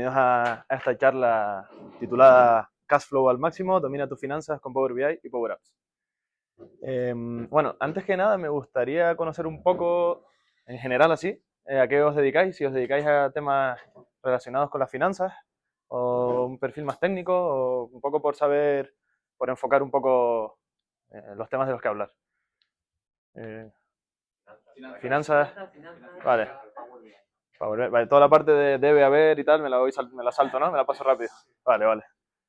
Bienvenidos a esta charla titulada Cash Flow al máximo, domina tus finanzas con Power BI y Power Apps. Bueno, antes que nada me gustaría conocer un poco, en general así, a qué os dedicáis, si os dedicáis a temas relacionados con las finanzas, o un perfil más técnico, o un poco por saber, por enfocar un poco los temas de los que hablar. Eh, finanzas, vale. Vale, toda la parte de debe haber y tal, me la salto, ¿no? Me la paso rápido. Vale, vale.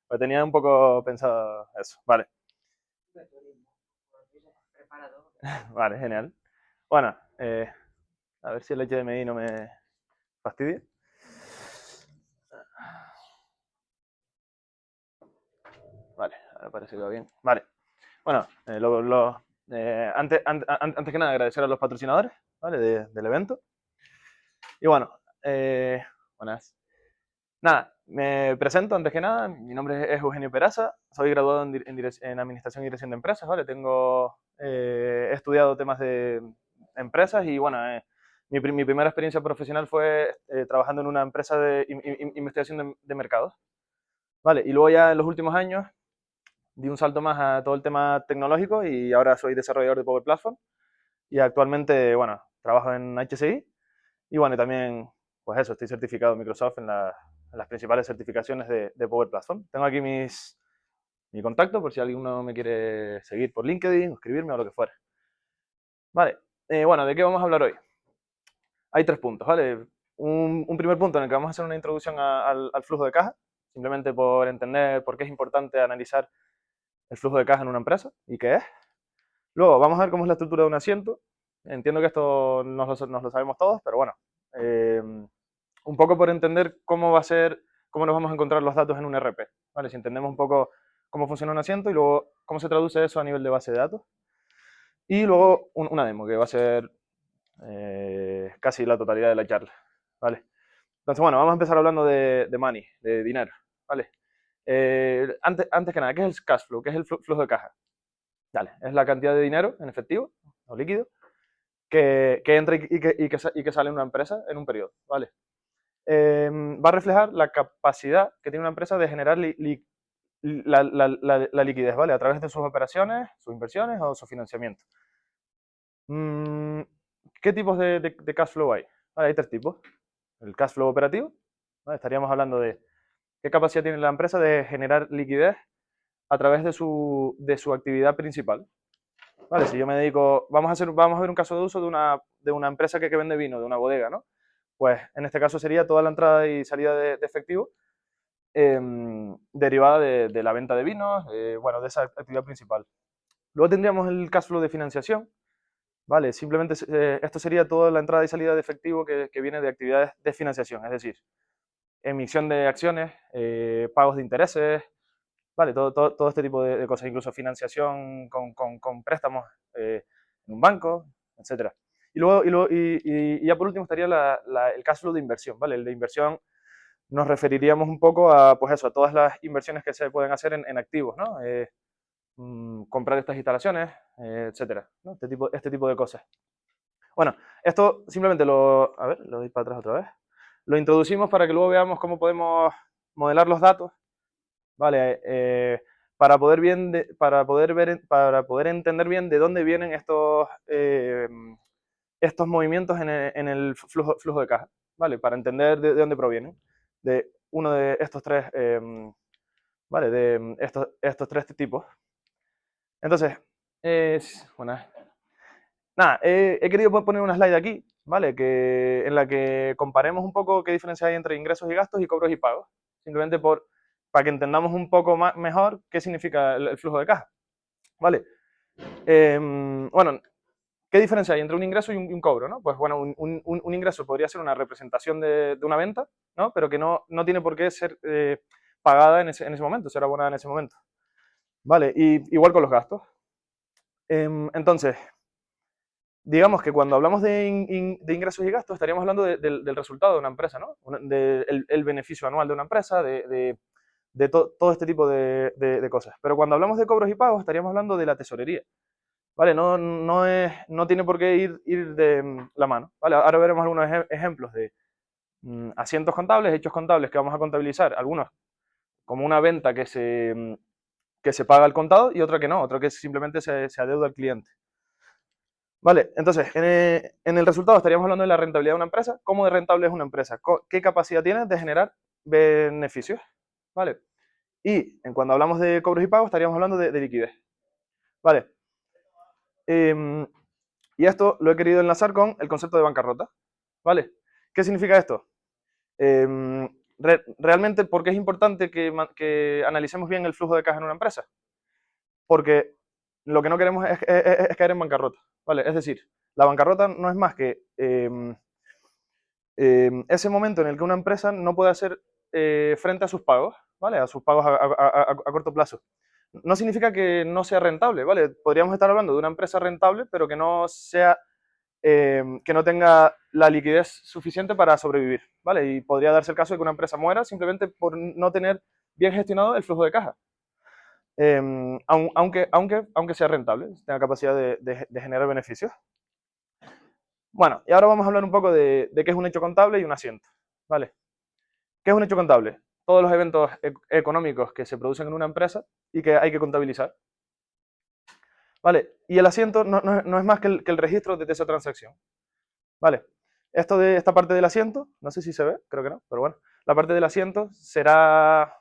Pues tenía un poco pensado eso. Vale. Vale, genial. Bueno, a ver si el HDMI no me fastidia. Vale, ahora parece que va bien. Vale. Bueno, antes que nada agradecer a los patrocinadores, ¿vale? Del evento. Y bueno, buenas. Nada, me presento antes que nada. Mi nombre es Eugenio Peraza. Soy graduado en Administración y Dirección de Empresas, ¿vale? He estudiado temas de empresas y bueno, mi primera experiencia profesional fue trabajando en una empresa de investigación de mercados, ¿vale? Y luego ya en los últimos años di un salto más a todo el tema tecnológico y ahora soy desarrollador de Power Platform y actualmente, bueno, trabajo en HCI y bueno, también, pues eso, estoy certificado en Microsoft en las principales certificaciones de Power Platform. Tengo aquí mi contacto por si alguno me quiere seguir por LinkedIn, escribirme o lo que fuera. Vale, bueno, ¿de qué vamos a hablar hoy? Hay tres puntos, ¿vale? Un primer punto en el que vamos a hacer una introducción al flujo de caja, simplemente por entender por qué es importante analizar el flujo de caja en una empresa y qué es. Luego vamos a ver cómo es la estructura de un asiento. Entiendo que esto nos lo sabemos todos, pero bueno, un poco por entender cómo va a ser, cómo nos vamos a encontrar los datos en un RP, ¿vale? Si entendemos un poco cómo funciona un asiento y luego cómo se traduce eso a nivel de base de datos. Y luego una demo, que va a ser casi la totalidad de la charla, ¿vale? Entonces, bueno, vamos a empezar hablando de money, de dinero, ¿vale? Antes que nada, ¿qué es el cash flow? ¿Qué es el flujo de caja? Dale, es la cantidad de dinero en efectivo o líquido que entra y que sale en una empresa en un periodo, ¿vale? Va a reflejar la capacidad que tiene una empresa de generar la liquidez, ¿vale? A través de sus operaciones, sus inversiones o su financiamiento. ¿Qué tipos de cash flow hay? Vale, hay tres tipos. El cash flow operativo, ¿vale? Estaríamos hablando de qué capacidad tiene la empresa de generar liquidez a través de su actividad principal. Vale, si yo me dedico, vamos a ver un caso de uso de una empresa que vende vino, de una bodega, ¿no? Pues en este caso sería toda la entrada y salida de efectivo derivada de la venta de vinos, bueno, de esa actividad principal. Luego tendríamos el cash flow de financiación, ¿vale? Simplemente esto sería toda la entrada y salida de efectivo que viene de actividades de financiación, es decir, emisión de acciones, pagos de intereses, ¿vale? Todo este tipo de cosas, incluso financiación con préstamos en un banco, etcétera. Y ya por último estaría el cash flow de inversión, ¿vale? El de inversión nos referiríamos un poco a, pues eso, a todas las inversiones que se pueden hacer en activos, ¿no? Comprar estas instalaciones, etcétera, ¿no? Este tipo de cosas. Bueno, esto simplemente a ver, lo doy para atrás otra vez. Lo introducimos para que luego veamos cómo podemos modelar los datos, ¿vale? Para poder entender bien de dónde vienen estos movimientos en el flujo de caja, ¿vale? Para entender de dónde provienen. De uno de estos tres, ¿vale? De estos tres tipos. Entonces, bueno, nada, he querido poner una slide aquí, ¿vale? En la que comparemos un poco qué diferencia hay entre ingresos y gastos y cobros y pagos. Simplemente para que entendamos un poco mejor qué significa el flujo de caja, ¿vale? Bueno, ¿qué diferencia hay entre un ingreso y un cobro, ¿no? Pues bueno, un ingreso podría ser una representación de una venta, ¿no? Pero que no tiene por qué ser pagada en ese momento, ser abonada en ese momento. Vale, y igual con los gastos. Entonces, digamos que cuando hablamos de ingresos y gastos, estaríamos hablando del resultado de una empresa, ¿no? El beneficio anual de una empresa, de todo este tipo de cosas. Pero cuando hablamos de cobros y pagos, estaríamos hablando de la tesorería. ¿Vale? No tiene por qué ir de la mano. ¿Vale? Ahora veremos algunos ejemplos asientos contables, hechos contables que vamos a contabilizar, algunos como una venta que se paga al contado y otro que no, otro que simplemente se adeuda al cliente. Vale, entonces, en el resultado estaríamos hablando de la rentabilidad de una empresa. ¿Cómo de rentable es una empresa? ¿Qué capacidad tiene de generar beneficios? Vale. Y cuando hablamos de cobros y pagos, estaríamos hablando de liquidez. Vale. Y esto lo he querido enlazar con el concepto de bancarrota. ¿Vale? ¿Qué significa esto? Realmente, ¿por qué es importante que analicemos bien el flujo de caja en una empresa? Porque lo que no queremos es caer en bancarrota. ¿Vale? Es decir, la bancarrota no es más que ese momento en el que una empresa no puede hacer frente a sus pagos, ¿vale? A sus pagos a corto plazo. No significa que no sea rentable, ¿vale? Podríamos estar hablando de una empresa rentable, pero que no sea, que no tenga la liquidez suficiente para sobrevivir, ¿vale? Y podría darse el caso de que una empresa muera simplemente por no tener bien gestionado el flujo de caja. Aunque sea rentable, tenga capacidad de generar beneficios. Bueno, y ahora vamos a hablar un poco de qué es un hecho contable y un asiento, ¿vale? ¿Qué es un hecho contable? Todos los eventos económicos que se producen en una empresa y que hay que contabilizar. ¿Vale? Y el asiento no es más que el registro de esa transacción. ¿Vale? Esta parte del asiento, no sé si se ve, creo que no, pero bueno, la parte del asiento será...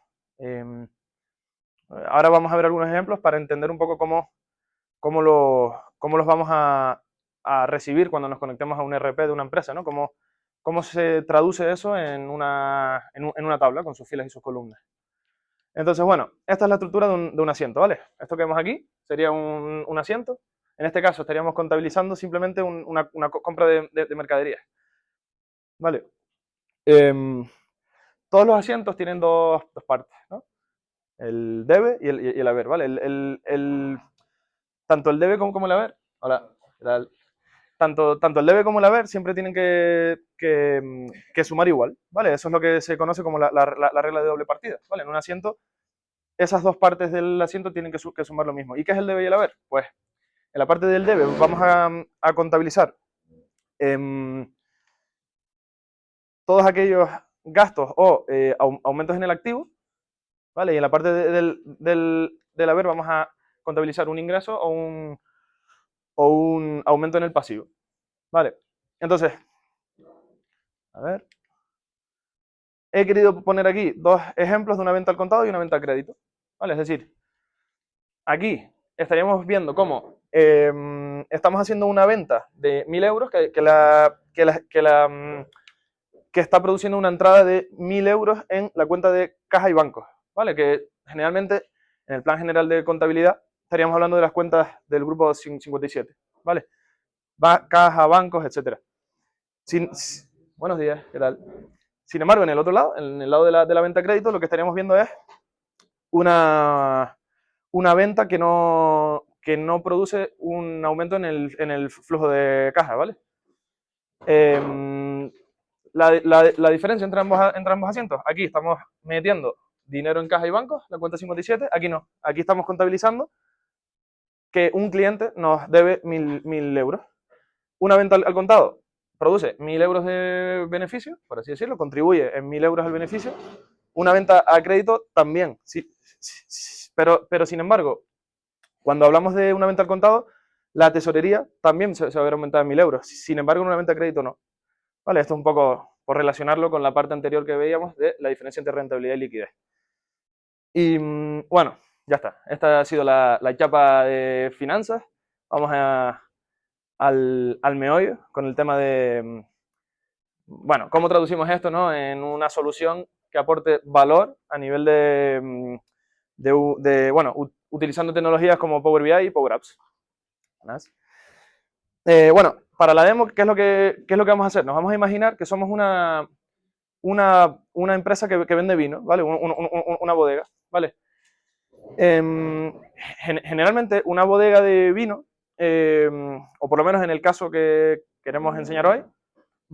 ahora vamos a ver algunos ejemplos para entender un poco cómo los vamos a recibir cuando nos conectemos a un ERP de una empresa, ¿no? Cómo se traduce eso en una tabla con sus filas y sus columnas. Entonces, bueno, esta es la estructura de un asiento, ¿vale? Esto que vemos aquí sería un asiento. En este caso estaríamos contabilizando simplemente una compra de mercadería, ¿vale? Todos los asientos tienen dos partes, ¿no? El debe y el haber, ¿vale? Tanto el debe como el haber, hola, ¿qué tal? Tanto el debe como el haber siempre tienen que sumar igual, ¿vale? Eso es lo que se conoce como la regla de doble partida, ¿vale? En un asiento, esas dos partes del asiento tienen que sumar lo mismo. ¿Y qué es el debe y el haber? Pues en la parte del debe vamos a contabilizar todos aquellos gastos o aumentos en el activo, ¿vale? Y en la parte del haber vamos a contabilizar un ingreso o un aumento en el pasivo, ¿vale? Entonces, a ver, he querido poner aquí dos ejemplos de una venta al contado y una venta al crédito, ¿vale? Es decir, aquí estaríamos viendo cómo estamos haciendo una venta de 1.000 euros que está produciendo una entrada de 1.000 euros en la cuenta de caja y bancos, ¿vale? Que generalmente en el plan general de contabilidad estaríamos hablando de las cuentas del grupo 57, ¿vale? Caja, bancos, etc. Buenos días, ¿qué tal? Sin embargo, en el otro lado, en el lado de la venta a crédito, lo que estaríamos viendo es una venta que no produce un aumento en el flujo de caja, ¿vale? La diferencia entre ambos asientos, aquí estamos metiendo dinero en caja y bancos, la cuenta 57, aquí no, aquí estamos contabilizando que un cliente nos debe 1.000 euros. Una venta al contado produce 1.000 euros de beneficio, por así decirlo, contribuye en 1.000 euros al beneficio. Una venta a crédito también, sí, pero sin embargo, cuando hablamos de una venta al contado, la tesorería también se va a ver aumentada en 1.000 euros. Sin embargo, en una venta a crédito no. Vale, esto es un poco por relacionarlo con la parte anterior que veíamos de la diferencia entre rentabilidad y liquidez. Y bueno, ya está. Esta ha sido la chapa de finanzas. Vamos al meollo con el tema de, bueno, cómo traducimos esto, ¿no? En una solución que aporte valor a nivel bueno, utilizando tecnologías como Power BI y Power Apps. Bueno, para la demo, ¿qué es lo que vamos a hacer? Nos vamos a imaginar que somos una empresa que vende vino, ¿vale? Una bodega, ¿vale? Generalmente una bodega de vino, o por lo menos en el caso que queremos enseñar hoy,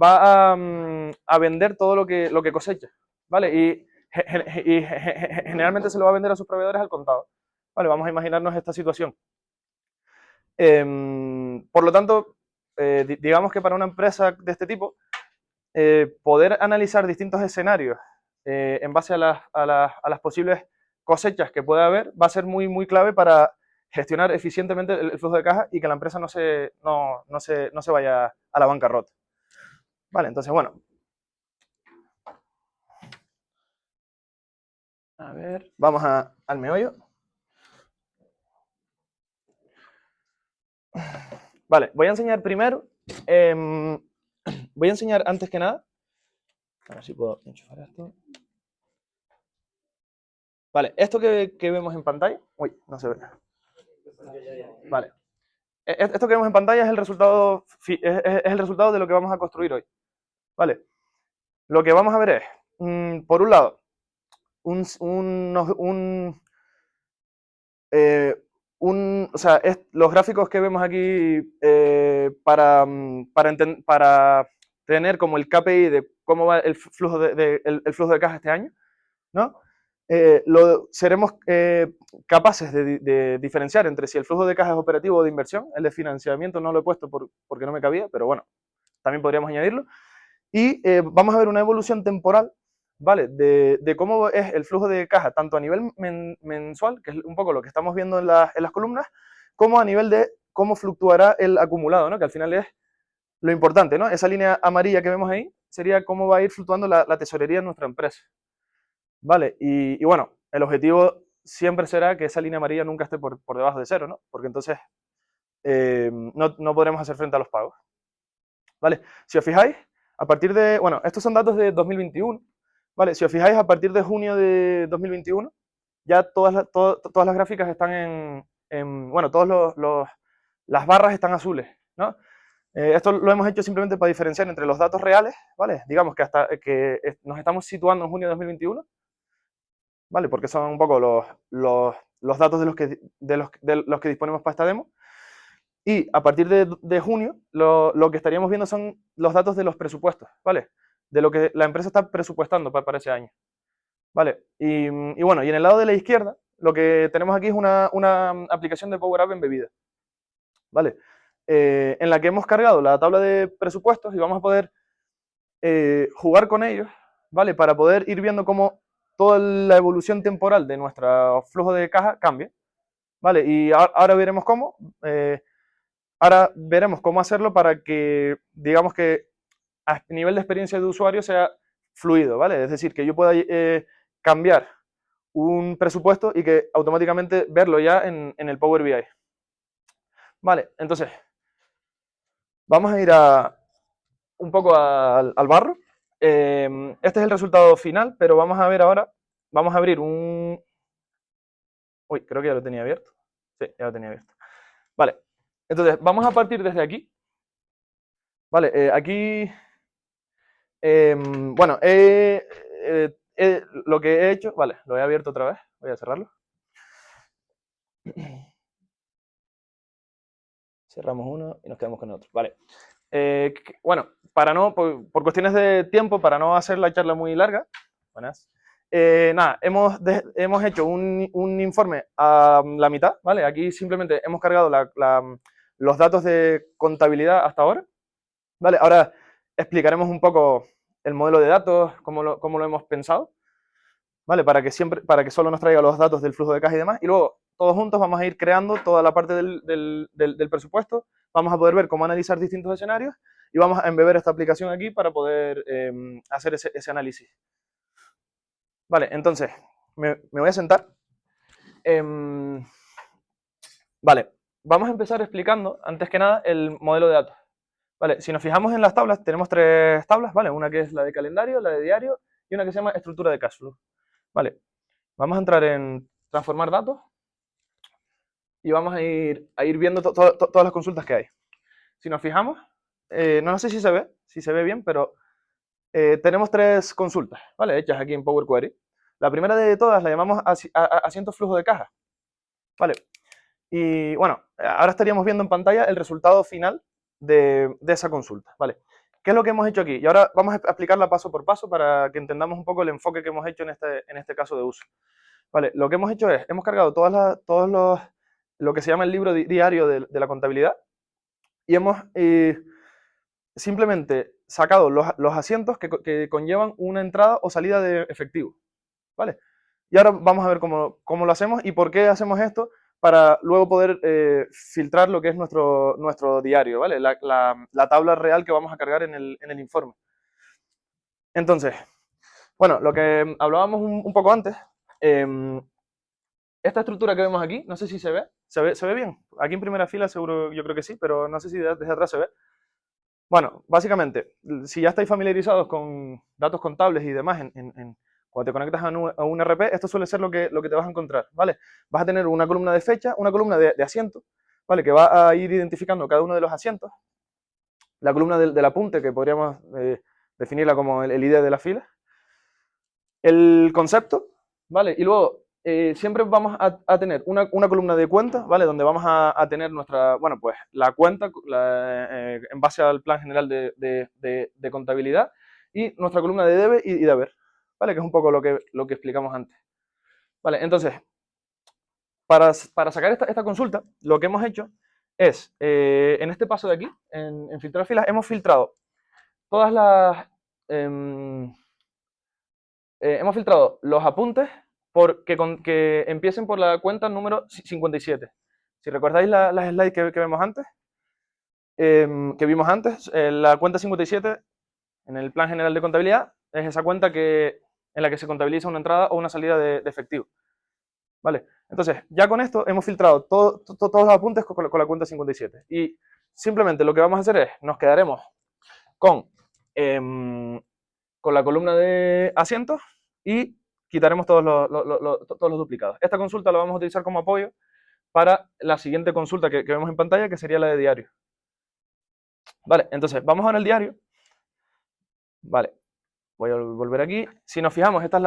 va a vender todo lo que cosecha, ¿vale? Y generalmente se lo va a vender a sus proveedores al contado, ¿vale? Vamos a imaginarnos esta situación. Por lo tanto, digamos que para una empresa de este tipo, poder analizar distintos escenarios en base a las posibles cosechas que pueda haber va a ser muy, muy clave para gestionar eficientemente el flujo de caja y que la empresa no se vaya a la bancarrota. Vale, entonces, bueno. A ver, vamos al meollo. Vale, voy a enseñar primero, voy a enseñar antes que nada, a ver si puedo enchufar esto. Vale, esto que vemos en pantalla, uy, no se ve. Vale, esto que vemos en pantalla es el resultado, es el resultado de lo que vamos a construir hoy. Vale, lo que vamos a ver es, por un lado, o sea, los gráficos que vemos aquí para tener como el KPI de cómo va el flujo el flujo de caja este año, ¿no? Seremos capaces de diferenciar entre si el flujo de caja es operativo o de inversión. El de financiamiento no lo he puesto porque no me cabía, pero bueno, también podríamos añadirlo. Y vamos a ver una evolución temporal, ¿vale? De cómo es el flujo de caja, tanto a nivel mensual, que es un poco lo que estamos viendo en las columnas, como a nivel de cómo fluctuará el acumulado, ¿no? Que al final es lo importante, ¿no? Esa línea amarilla que vemos ahí sería cómo va a ir fluctuando la tesorería en nuestra empresa. Vale, y bueno, el objetivo siempre será que esa línea amarilla nunca esté por debajo de cero, ¿no? Porque entonces no podremos hacer frente a los pagos. Vale, si os fijáis, a partir de, bueno, estos son datos de 2021, vale, si os fijáis, a partir de junio de 2021, ya todas las gráficas están bueno, las barras están azules, ¿no? Esto lo hemos hecho simplemente para diferenciar entre los datos reales, ¿vale? Digamos que hasta que nos estamos situando en junio de 2021, ¿vale? Porque son un poco los datos de los que disponemos para esta demo. Y a partir de junio, lo que estaríamos viendo son los datos de los presupuestos, ¿vale? De lo que la empresa está presupuestando para ese año, ¿vale? Y bueno, y en el lado de la izquierda, lo que tenemos aquí es una aplicación de Power Up embebida, ¿vale? En la que hemos cargado la tabla de presupuestos y vamos a poder jugar con ellos, ¿vale? Para poder ir viendo cómo toda la evolución temporal de nuestro flujo de caja cambia, ¿vale? Y ahora veremos cómo. Ahora veremos cómo hacerlo para que, digamos que a nivel de experiencia de usuario sea fluido, ¿vale? Es decir, que yo pueda cambiar un presupuesto y que automáticamente verlo ya en el Power BI. Vale, entonces, vamos a ir un poco al barro. Este es el resultado final, pero vamos a ver ahora, vamos a abrir un... Uy, creo que ya lo tenía abierto. Sí, ya lo tenía abierto. Vale, entonces vamos a partir desde aquí. Vale, aquí, bueno, lo que he hecho, vale, lo he abierto otra vez, voy a cerrarlo. Cerramos uno y nos quedamos con otro. Vale. Bueno, por cuestiones de tiempo, para no hacer la charla muy larga, buenas, nada, hemos hecho un informe a la mitad, ¿vale? Aquí simplemente hemos cargado los datos de contabilidad hasta ahora, ¿vale? Ahora explicaremos un poco el modelo de datos, cómo lo hemos pensado, ¿vale? Para que solo nos traiga los datos del flujo de caja y demás, y luego todos juntos vamos a ir creando toda la parte del presupuesto, vamos a poder ver cómo analizar distintos escenarios y vamos a embeber esta aplicación aquí para poder hacer ese análisis. Vale, entonces, me voy a sentar. Vale, vamos a empezar explicando, antes que nada, el modelo de datos. Vale, si nos fijamos en las tablas, tenemos tres tablas, ¿vale? Una que es la de calendario, la de diario y una que se llama estructura de cash flow. Vale, vamos a entrar en transformar datos y vamos a ir viendo todas las consultas que hay. Si nos fijamos, no sé si se ve bien, pero tenemos tres consultas, ¿vale? Hechas aquí en Power Query. La primera de todas la llamamos asiento flujo de caja, ¿vale? Y bueno, ahora estaríamos viendo en pantalla el resultado final de esa consulta, ¿vale? ¿Qué es lo que hemos hecho aquí? Y ahora vamos a explicarla paso por paso para que entendamos un poco el enfoque que hemos hecho en este caso de uso. Vale, lo que hemos hecho es, hemos cargado lo que se llama el libro diario de la contabilidad y hemos simplemente sacado los asientos que conllevan una entrada o salida de efectivo, ¿vale? Y ahora vamos a ver cómo lo hacemos y por qué hacemos esto para luego poder filtrar lo que es nuestro diario, ¿vale? La tabla real que vamos a cargar en el informe. Entonces, bueno, lo que hablábamos un poco antes, esta estructura que vemos aquí, no sé si se ve bien. Aquí en primera fila seguro, yo creo que sí, pero no sé si desde atrás se ve. Bueno, básicamente, si ya estáis familiarizados con datos contables y demás, cuando te conectas a un RP, esto suele ser lo que te vas a encontrar, ¿vale? Vas a tener una columna de fecha, una columna de asiento, ¿vale? Que va a ir identificando cada uno de los asientos, la columna del apunte, que podríamos definirla como el ID de la fila, el concepto, ¿vale? Y luego siempre vamos a tener una columna de cuenta, ¿vale? Donde vamos a tener bueno, pues la cuenta en base al plan general de contabilidad y nuestra columna de debe y de haber, ¿vale? Que es un poco lo que explicamos antes. Vale, entonces, para sacar esta consulta, lo que hemos hecho es, en este paso de aquí, en filtrar filas, hemos filtrado todas las... hemos filtrado los apuntes que empiecen por la cuenta número 57. Si recordáis las slides que vemos antes, la cuenta 57 en el plan general de contabilidad es esa cuenta en la que se contabiliza una entrada o una salida de efectivo. ¿Vale? Entonces, ya con esto hemos filtrado todos los apuntes con la cuenta 57. Y simplemente lo que vamos a hacer es, nos quedaremos con la columna de asientos y quitaremos todos los duplicados. Esta consulta la vamos a utilizar como apoyo para la siguiente consulta que vemos en pantalla, que sería la de diario. Vale, entonces vamos ahora al diario. Vale, voy a volver aquí. Si nos fijamos, esta es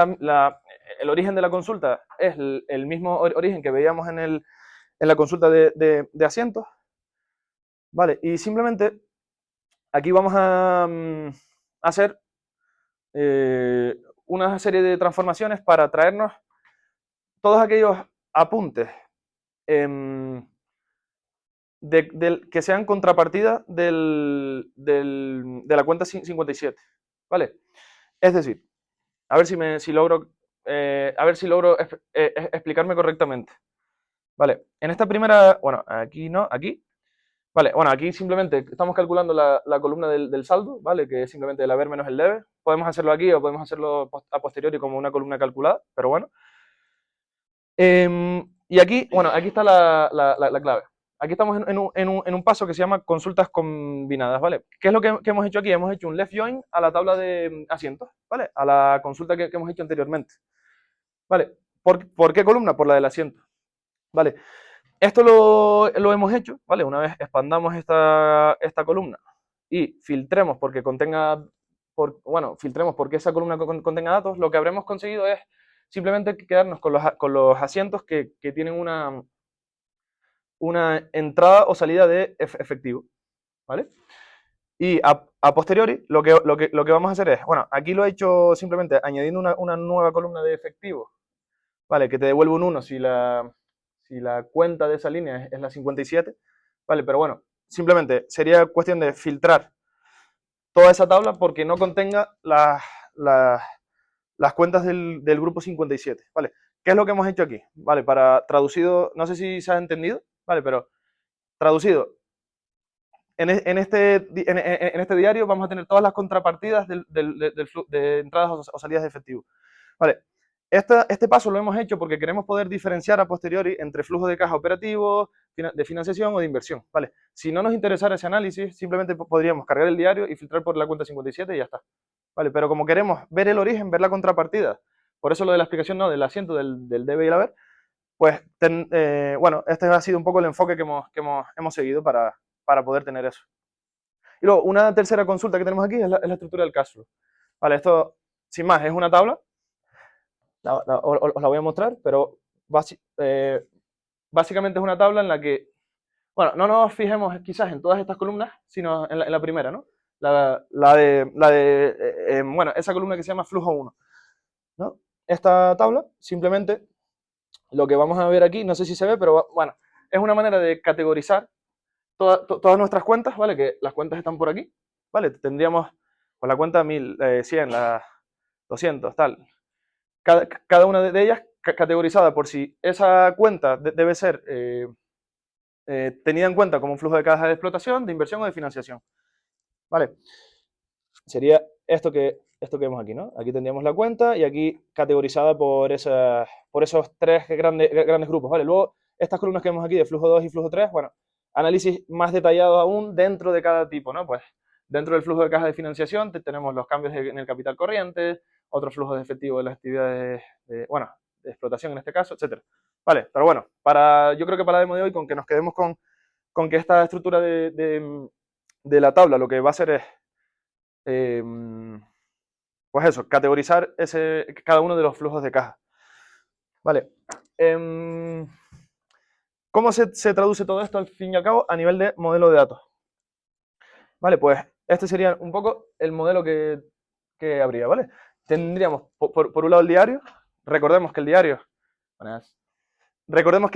el origen de la consulta, es el mismo origen que veíamos en la consulta de asientos. Vale, y simplemente aquí vamos a hacer una serie de transformaciones para traernos todos aquellos apuntes que sean contrapartida de la cuenta 57, ¿vale? Es decir, a ver si logro explicarme correctamente. Vale, en esta primera, bueno, aquí no, aquí. Vale, bueno, aquí simplemente estamos calculando la columna del saldo, ¿vale? Que es simplemente el haber menos el debe. Podemos hacerlo aquí o podemos hacerlo a posteriori como una columna calculada, pero bueno. Y aquí, bueno, aquí está la clave. Aquí estamos en un paso que se llama consultas combinadas, ¿vale? ¿Qué es lo que hemos hecho aquí? Hemos hecho un left join a la tabla de asientos, ¿vale? A la consulta que hemos hecho anteriormente. ¿Vale? ¿Por qué columna? Por la del asiento. ¿Vale? Esto lo hemos hecho, ¿vale? Una vez expandamos esta columna y filtremos porque filtremos porque esa columna contenga datos, lo que habremos conseguido es simplemente quedarnos con los asientos que tienen una entrada o salida de efectivo, ¿vale? Y a posteriori, lo que vamos a hacer es, bueno, aquí lo he hecho simplemente añadiendo una nueva columna de efectivo, ¿vale? Que te devuelve un 1 si la cuenta de esa línea es la 57, ¿vale? Pero bueno, simplemente sería cuestión de filtrar toda esa tabla porque no contenga las cuentas del grupo 57, ¿vale? ¿Qué es lo que hemos hecho aquí? ¿Vale? Para traducido, no sé si se ha entendido, ¿vale? Pero traducido, en este diario vamos a tener todas las contrapartidas de entradas o salidas de efectivo. Vale, este paso lo hemos hecho porque queremos poder diferenciar a posteriori entre flujo de caja operativo, de financiación o de inversión. Vale, si no nos interesara ese análisis, simplemente podríamos cargar el diario y filtrar por la cuenta 57 y ya está. Vale, pero como queremos ver el origen, ver la contrapartida, por eso lo de la explicación no, del asiento del debe y el haber, pues bueno, este ha sido un poco el enfoque que hemos seguido para poder tener eso. Y luego, una tercera consulta que tenemos aquí es la estructura del cash flow. Vale, esto, sin más, es una tabla. Os la voy a mostrar, pero básicamente es una tabla en la que, bueno, no nos fijemos quizás en todas estas columnas, sino en la primera, ¿no? Bueno, esa columna que se llama flujo 1, ¿no? Esta tabla, simplemente, lo que vamos a ver aquí, no sé si se ve, pero bueno, es una manera de categorizar todas nuestras cuentas, ¿vale? Que las cuentas están por aquí, ¿vale? Tendríamos pues la cuenta 1000, 100, la 200, tal. Cada una de ellas categorizada por si esa cuenta debe ser tenida en cuenta como un flujo de caja de explotación, de inversión o de financiación. ¿Vale? Sería esto que vemos aquí, ¿no? Aquí tendríamos la cuenta y aquí categorizada por esos tres grandes grupos, ¿vale? Luego, estas columnas que vemos aquí de flujo 2 y flujo 3, bueno, análisis más detallado aún dentro de cada tipo, ¿no? Pues dentro del flujo de caja de financiación tenemos los cambios en el capital corriente, otros flujos de efectivo de las actividades, bueno, de explotación en este caso, etcétera. Vale, pero bueno, yo creo que para la demo de hoy, con que nos quedemos con que esta estructura de la tabla lo que va a hacer es pues eso, categorizar cada uno de los flujos de caja. Vale. ¿Cómo se traduce todo esto al fin y al cabo a nivel de modelo de datos? Vale, pues este sería un poco el modelo que habría, ¿vale? Tendríamos por un lado el diario. Recordemos que el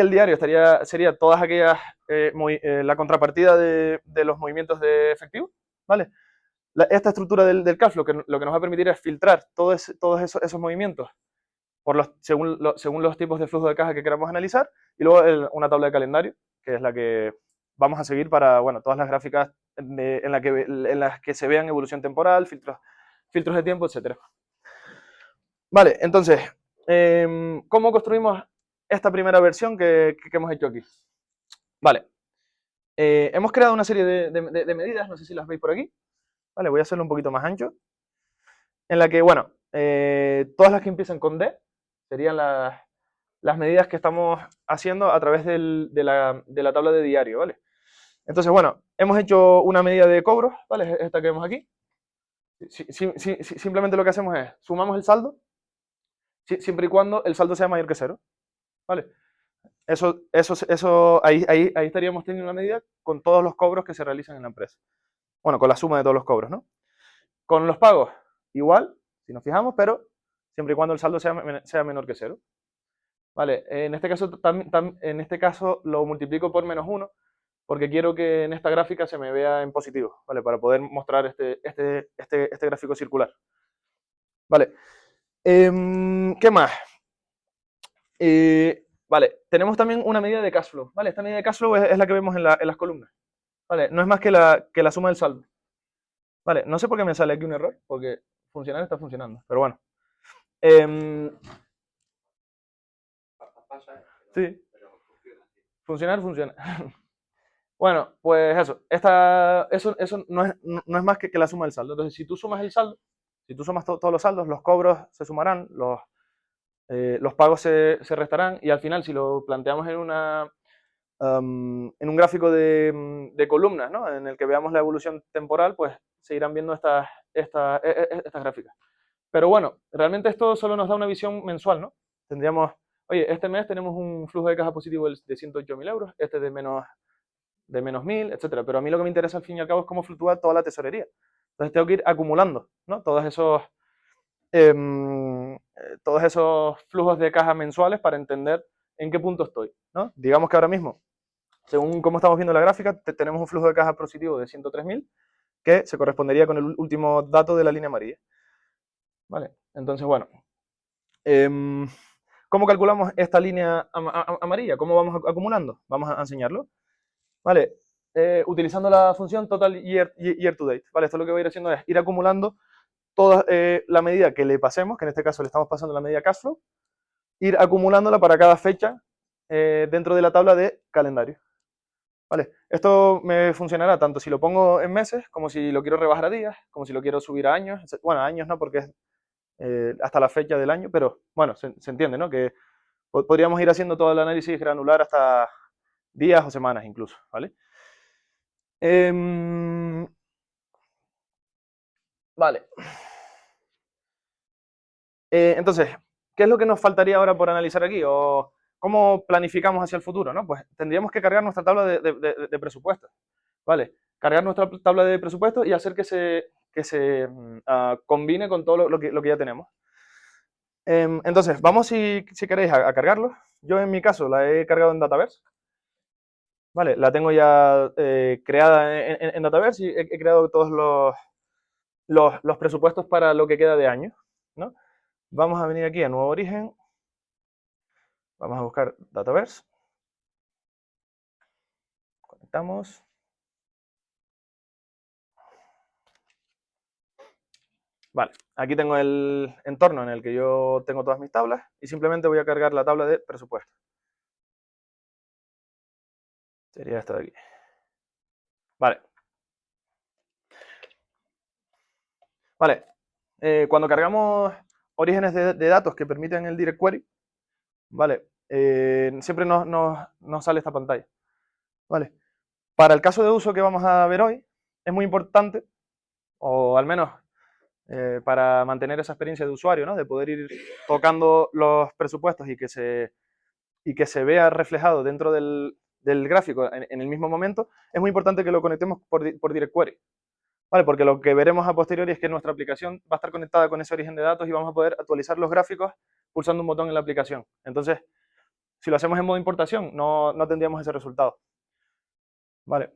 diario, sería todas aquellas, la contrapartida de los movimientos de efectivo, ¿vale? Esta estructura del cash flow lo que nos va a permitir es filtrar todos esos movimientos según los tipos de flujo de caja que queramos analizar, y luego una tabla de calendario, que es la que vamos a seguir para, bueno, todas las gráficas en las que se vean evolución temporal, filtros de tiempo, etc. Vale, entonces, ¿cómo construimos esta primera versión que hemos hecho aquí? Vale, hemos creado una serie de medidas, no sé si las veis por aquí. Vale, voy a hacerlo un poquito más ancho. En la que, bueno, todas las que empiezan con D serían las medidas que estamos haciendo a través de la tabla de diario, ¿vale? Entonces, bueno, hemos hecho una medida de cobros, ¿vale? Esta que vemos aquí. Simplemente lo que hacemos es, sumamos el saldo, siempre y cuando el saldo sea mayor que 0, ¿vale? Ahí estaríamos teniendo una medida con todos los cobros que se realizan en la empresa. Bueno, con la suma de todos los cobros, ¿no? Con los pagos, igual, si nos fijamos, pero siempre y cuando el saldo sea menor que 0. Vale, en este caso lo multiplico por -1, porque quiero que en esta gráfica se me vea en positivo, ¿vale? Para poder mostrar este gráfico circular. Vale, ¿qué más? Vale, tenemos también una medida de cash flow, ¿vale? Esta medida de cash flow es la que vemos en las columnas, ¿vale? No es más que la suma del saldo. Vale, no sé por qué me sale aquí un error, porque funcionar está funcionando, pero bueno. Sí, funcionar funciona. Bueno, pues eso no es más que la suma del saldo. Entonces, si tú sumas el saldo, si tú sumas todos los saldos, los cobros se sumarán, los pagos se restarán, y al final, si lo planteamos en un gráfico de columnas, ¿no? En el que veamos la evolución temporal, pues se irán viendo estas gráficas. Pero bueno, realmente esto solo nos da una visión mensual, ¿no? Tendríamos, oye, este mes tenemos un flujo de caja positivo de 108.000 euros, este de menos 1.000, etcétera. Pero a mí lo que me interesa al fin y al cabo es cómo fluctúa toda la tesorería. Entonces tengo que ir acumulando, ¿no? Todos esos flujos de caja mensuales para entender en qué punto estoy, ¿no? Digamos que ahora mismo, según cómo estamos viendo la gráfica, tenemos un flujo de caja positivo de 103.000, que se correspondería con el último dato de la línea amarilla. ¿Vale? Entonces, bueno, ¿cómo calculamos esta línea amarilla? ¿Cómo vamos acumulando? Vamos a enseñarlo. ¿Vale? Utilizando la función total year to date. ¿Vale? Esto lo que voy a ir haciendo es ir acumulando toda la medida que le pasemos, que en este caso le estamos pasando la medida cash flow, ir acumulándola para cada fecha dentro de la tabla de calendario. ¿Vale? Esto me funcionará tanto si lo pongo en meses, como si lo quiero rebajar a días, como si lo quiero subir a años. Bueno, a años no, porque es hasta la fecha del año, pero bueno, se entiende, ¿no? Que podríamos ir haciendo todo el análisis granular hasta días o semanas incluso, ¿vale? Vale. Entonces, ¿qué es lo que nos faltaría ahora por analizar aquí? ¿O cómo planificamos hacia el futuro? ¿No? Pues tendríamos que cargar nuestra tabla de presupuestos, ¿vale? Cargar nuestra tabla de presupuestos y hacer que se combine con todo lo que ya tenemos. Entonces, vamos si queréis a cargarlo. Yo en mi caso la he cargado en Dataverse. Vale, la tengo ya creada en Dataverse y he creado todos los presupuestos para lo que queda de año, ¿no? Vamos a venir aquí a nuevo origen, vamos a buscar Dataverse, conectamos. Vale, aquí tengo el entorno en el que yo tengo todas mis tablas y simplemente voy a cargar la tabla de presupuesto. Sería esta de aquí. Vale. Vale. Cuando cargamos orígenes de datos que permiten el Direct Query, ¿vale? Siempre nos sale esta pantalla. ¿Vale? Para el caso de uso que vamos a ver hoy, es muy importante, o al menos para mantener esa experiencia de usuario, ¿no? De poder ir tocando los presupuestos y que se vea reflejado dentro del gráfico en el mismo momento, es muy importante que lo conectemos por Direct Query. ¿Vale? Porque lo que veremos a posteriori es que nuestra aplicación va a estar conectada con ese origen de datos y vamos a poder actualizar los gráficos pulsando un botón en la aplicación. Entonces, si lo hacemos en modo importación, no tendríamos ese resultado. ¿Vale?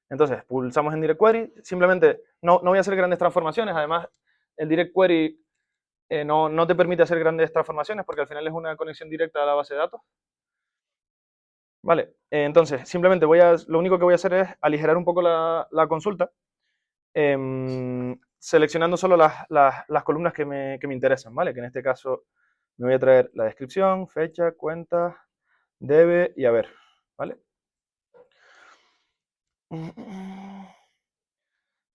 Entonces, pulsamos en Direct Query. Simplemente no voy a hacer grandes transformaciones. Además, el Direct Query no te permite hacer grandes transformaciones porque al final es una conexión directa a la base de datos. Vale, entonces, simplemente lo único que voy a hacer es aligerar un poco la consulta, seleccionando solo las columnas que me interesan, ¿vale? Que en este caso me voy a traer la descripción, fecha, cuenta, debe y haber, ¿vale?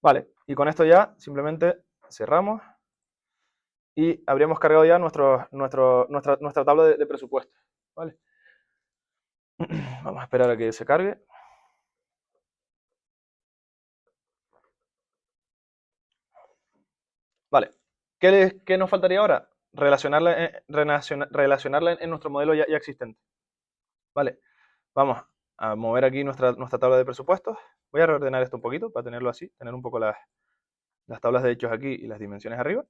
Vale, y con esto ya simplemente cerramos y habríamos cargado ya nuestra tabla de presupuesto, ¿vale? Vamos a esperar a que se cargue. Vale, ¿qué nos faltaría ahora? Relacionarla en nuestro modelo ya existente. Vale, vamos a mover aquí nuestra tabla de presupuestos. Voy a reordenar esto un poquito para tenerlo así, tener un poco las tablas de hechos aquí y las dimensiones arriba.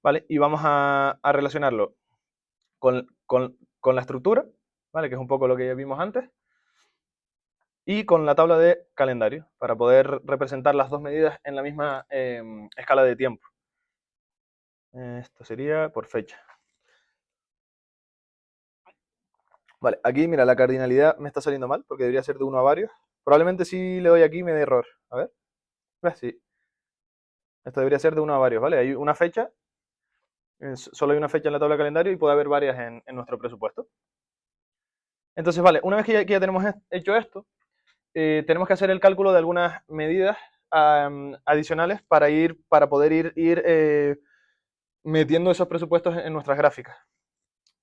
Vale, y vamos a relacionarlo con la estructura, ¿vale? Que es un poco lo que ya vimos antes, y con la tabla de calendario, para poder representar las dos medidas en la misma escala de tiempo. Esto sería por fecha. Vale, aquí mira, la cardinalidad me está saliendo mal, porque debería ser de 1 a varios. Probablemente si le doy aquí me dé error. A ver, ¿ves? Sí. Esto debería ser de 1 a varios, ¿vale? Hay una fecha, solo hay una fecha en la tabla de calendario y puede haber varias en nuestro presupuesto. Entonces, vale, una vez que ya tenemos hecho esto, tenemos que hacer el cálculo de algunas medidas adicionales para poder ir metiendo esos presupuestos en nuestras gráficas.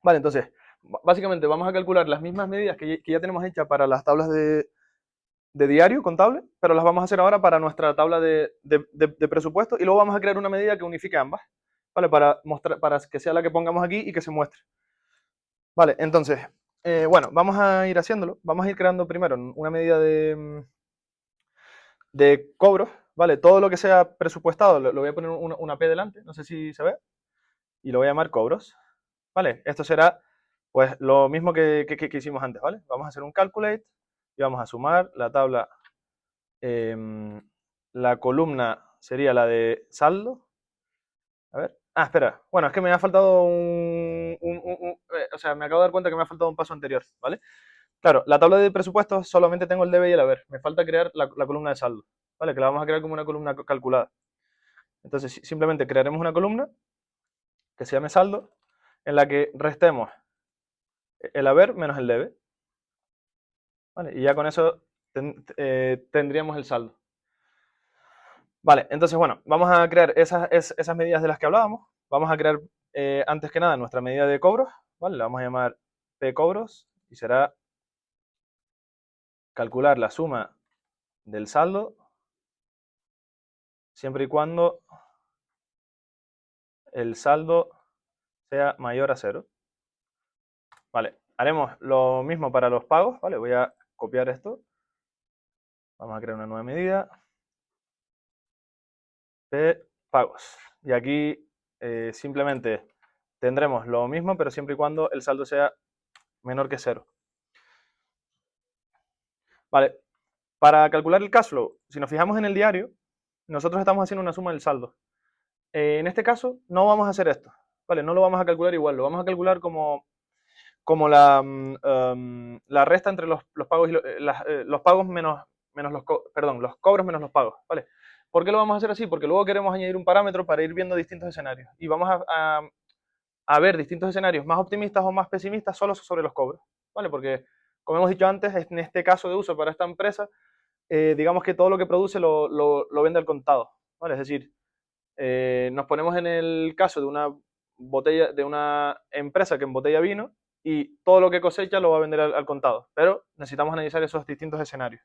Vale, entonces, básicamente vamos a calcular las mismas medidas que ya tenemos hechas para las tablas de diario contable, pero las vamos a hacer ahora para nuestra tabla de presupuesto y luego vamos a crear una medida que unifique ambas, ¿vale? Para que sea la que pongamos aquí y que se muestre. Vale, entonces, bueno, vamos a ir haciéndolo. Vamos a ir creando primero una medida de cobros, ¿vale? Todo lo que sea presupuestado, lo voy a poner una P delante, no sé si se ve, y lo voy a llamar cobros, ¿vale? Esto será, pues, lo mismo que hicimos antes, ¿vale? Vamos a hacer un calculate y vamos a sumar la tabla, la columna sería la de saldo. A ver, espera, bueno, es que me ha faltado o sea, me acabo de dar cuenta que me ha faltado un paso anterior, ¿vale? Claro, la tabla de presupuestos solamente tengo el debe y el haber. Me falta crear la columna de saldo, ¿vale? Que la vamos a crear como una columna calculada. Entonces, simplemente crearemos una columna que se llame saldo, en la que restemos el haber menos el debe, ¿vale? Y ya con eso tendríamos el saldo. Vale, entonces, bueno, vamos a crear esas medidas de las que hablábamos. Vamos a crear, antes que nada, nuestra medida de cobros, ¿vale? La vamos a llamar P cobros y será calcular la suma del saldo siempre y cuando el saldo sea mayor a 0. Vale, haremos lo mismo para los pagos, ¿vale? Voy a copiar esto. Vamos a crear una nueva medida. P pagos. Y aquí simplemente tendremos lo mismo, pero siempre y cuando el saldo sea menor que 0. Vale, Para calcular el cash flow, si nos fijamos en el diario, nosotros estamos haciendo una suma del saldo. En este caso, no vamos a hacer esto, ¿vale? No lo vamos a calcular igual, lo vamos a calcular como la resta entre los pagos y los pagos menos los cobros menos los pagos, ¿vale? ¿Por qué lo vamos a hacer así? Porque luego queremos añadir un parámetro para ir viendo distintos escenarios y vamos a ver distintos escenarios más optimistas o más pesimistas solo sobre los cobros, ¿vale? Porque, como hemos dicho antes, en este caso de uso para esta empresa, digamos que todo lo que produce lo vende al contado, ¿vale? Es decir, nos ponemos en el caso de una botella, de una empresa que embotella vino y todo lo que cosecha lo va a vender al contado, pero necesitamos analizar esos distintos escenarios.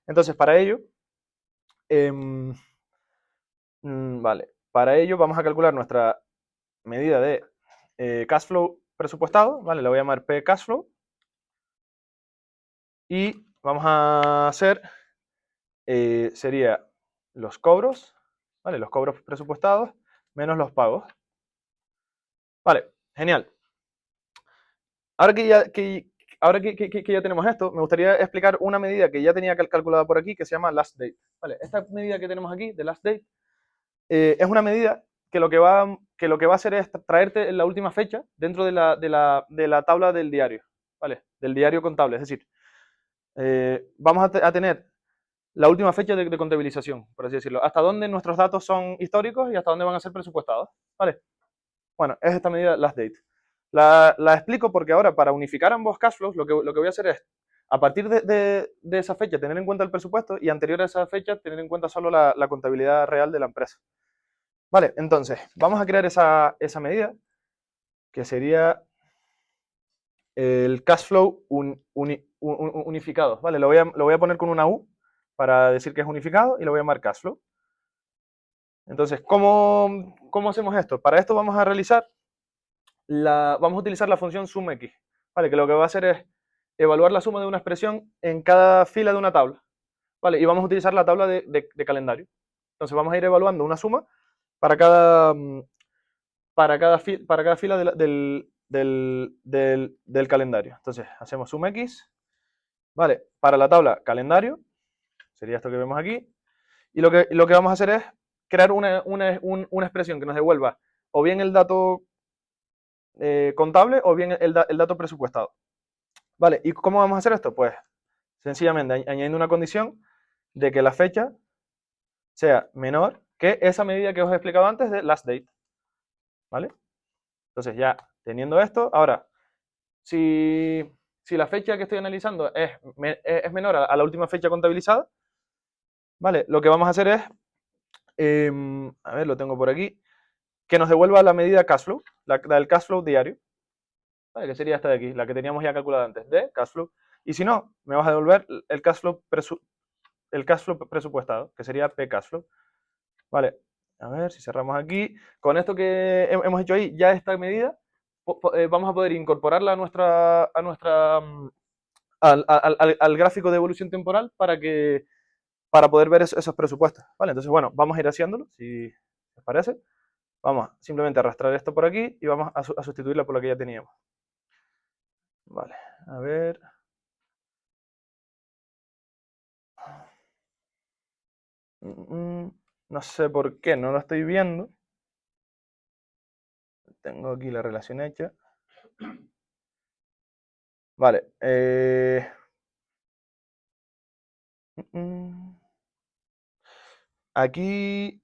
Entonces, para ello, em, vale, para ello vamos a calcular nuestra medida de cash flow presupuestado, ¿vale? La voy a llamar P cash flow y vamos a hacer, sería los cobros, ¿vale? Los cobros presupuestados menos los pagos. Vale, genial. Ahora que ya tenemos esto, me gustaría explicar una medida que ya tenía calculada por aquí, que se llama last date. Vale, esta medida que tenemos aquí, de last date, es una medida que lo que va a hacer es traerte la última fecha dentro de la tabla del diario, ¿vale? Del diario contable. Es decir, vamos a tener la última fecha de contabilización, por así decirlo. Hasta dónde nuestros datos son históricos y hasta dónde van a ser presupuestados, ¿vale? Bueno, es esta medida last date. La explico porque ahora, para unificar ambos cash flows, lo que voy a hacer es, a partir de esa fecha, tener en cuenta el presupuesto y anterior a esa fecha, tener en cuenta solo la contabilidad real de la empresa. Vale, entonces, vamos a crear esa medida, que sería el cash flow unificado. Vale, lo voy a poner con una U para decir que es unificado y lo voy a llamar cash flow. Entonces, ¿cómo hacemos esto? Para esto vamos a realizar vamos a utilizar la función sumx, ¿vale? Que lo que va a hacer es evaluar la suma de una expresión en cada fila de una tabla, ¿vale? Y vamos a utilizar la tabla de calendario. Entonces vamos a ir evaluando una suma para para cada fila del calendario. Entonces hacemos sumx, ¿vale? Para la tabla calendario, sería esto que vemos aquí, y lo que vamos a hacer es crear una expresión que nos devuelva o bien el dato contable o bien el dato presupuestado. Vale, ¿y cómo vamos a hacer esto? Pues sencillamente añadiendo una condición de que la fecha sea menor que esa medida que os he explicado antes de last date. ¿Vale? Entonces ya teniendo esto, ahora, si la fecha que estoy analizando es menor a la última fecha contabilizada, ¿vale? Lo que vamos a hacer es, a ver, lo tengo por aquí, que nos devuelva la medida cash flow, la del cash flow diario, ¿vale? Que sería esta de aquí, la que teníamos ya calculada antes, de cash flow. Y si no, me vas a devolver el cash flow presupuestado, que sería P cash flow. Vale, a ver si cerramos aquí. Con esto que hemos hecho ahí, ya esta medida, vamos a poder incorporarla al gráfico de evolución temporal para poder ver esos presupuestos. Vale, entonces, bueno, vamos a ir haciéndolo, si os parece. Vamos simplemente a arrastrar esto por aquí y vamos a sustituirla por la que ya teníamos. Vale, a ver. No sé por qué, no lo estoy viendo. Tengo aquí la relación hecha. Vale. Aquí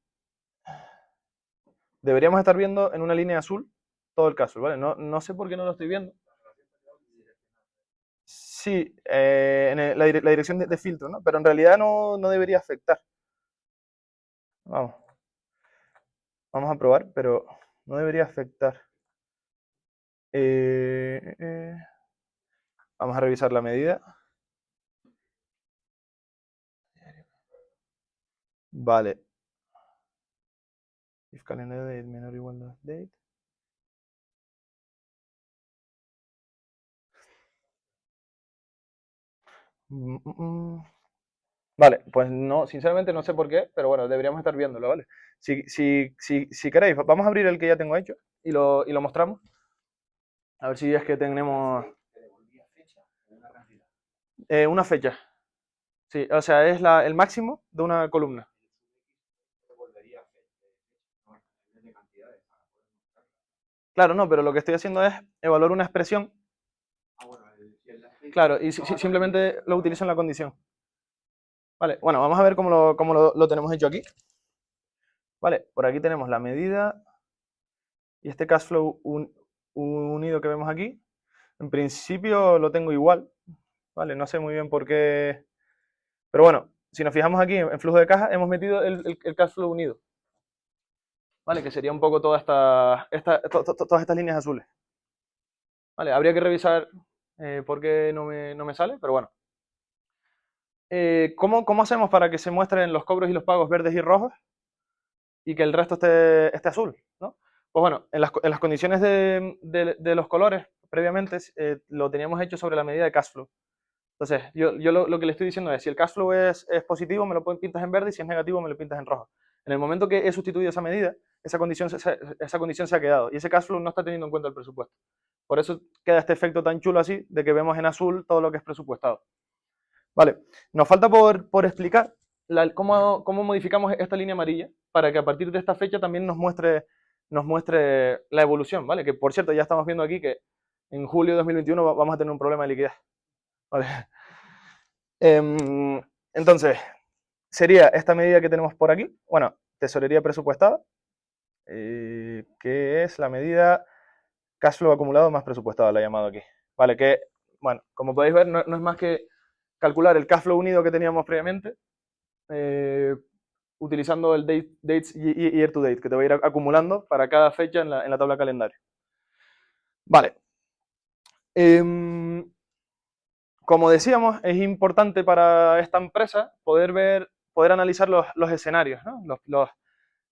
deberíamos estar viendo en una línea azul todo el caso, ¿vale? No sé por qué no lo estoy viendo. Sí, la dirección de filtro, ¿no? Pero en realidad no debería afectar. Vamos, vamos a probar, pero no debería afectar. Vamos a revisar la medida. Vale. If calendar date menor o igual a date. Vale, pues no, sinceramente no sé por qué, pero bueno, deberíamos estar viéndolo, ¿vale? Si queréis, vamos a abrir el que ya tengo hecho y lo mostramos. A ver si es que tenemos una fecha. Sí, o sea, es el máximo de una columna. Claro, no, pero lo que estoy haciendo es evaluar una expresión. Claro, y simplemente lo utilizo en la condición. Vale, bueno, vamos a ver cómo lo tenemos hecho aquí. Vale, por aquí tenemos la medida y este cash flow unido que vemos aquí. En principio lo tengo igual, ¿vale? No sé muy bien por qué. Pero bueno, si nos fijamos aquí en flujo de caja, hemos metido el cash flow unido, ¿vale? Que sería un poco todas estas líneas azules. Vale, habría que revisar por qué no me sale, pero bueno. ¿Cómo hacemos para que se muestren los cobros y los pagos verdes y rojos y que el resto esté azul, ¿no? Pues bueno, en las condiciones de los colores, previamente lo teníamos hecho sobre la medida de cash flow. Entonces, yo lo que le estoy diciendo es, si el cash flow es positivo, me lo pintas en verde, y si es negativo, me lo pintas en rojo. En el momento que he sustituido esa medida, esa condición se ha quedado, y ese cash flow no está teniendo en cuenta el presupuesto. Por eso queda este efecto tan chulo así, de que vemos en azul todo lo que es presupuestado. Vale, nos falta por explicar cómo modificamos esta línea amarilla para que a partir de esta fecha también nos muestre la evolución, ¿vale? Que por cierto, ya estamos viendo aquí que en julio de 2021 vamos a tener un problema de liquidez. ¿Vale? Entonces, sería esta medida que tenemos por aquí, bueno, tesorería presupuestada, que es la medida cash flow acumulado más presupuestado, la he llamado aquí. Vale, que, bueno, como podéis ver, no es más que calcular el cash flow unido que teníamos previamente, utilizando el dates y year to date, que te voy a ir acumulando para cada fecha en la tabla calendario. Vale. Como decíamos, es importante para esta empresa poder analizar los escenarios, ¿no?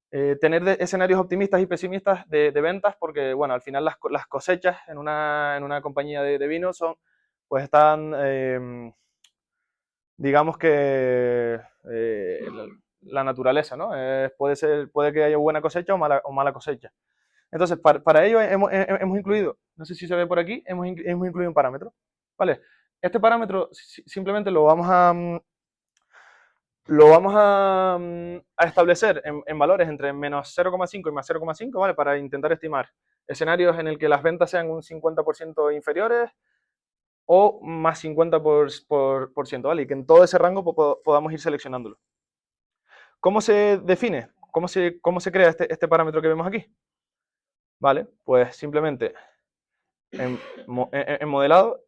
Tener escenarios optimistas y pesimistas de ventas, porque, bueno, al final las cosechas en una compañía de vino pues están, digamos que, la naturaleza, ¿no? Puede que haya buena cosecha o mala cosecha. Entonces, para ello hemos incluido, no sé si se ve por aquí, hemos incluido un parámetro, ¿vale? Este parámetro simplemente lo vamos a establecer en valores entre menos 0,5 y más 0,5, ¿vale? Para intentar estimar escenarios en el que las ventas sean un 50% inferiores o más 50%, ¿vale? Y que en todo ese rango podamos ir seleccionándolo. ¿Cómo se define? ¿Cómo se crea este parámetro que vemos aquí? Vale, pues simplemente en modelado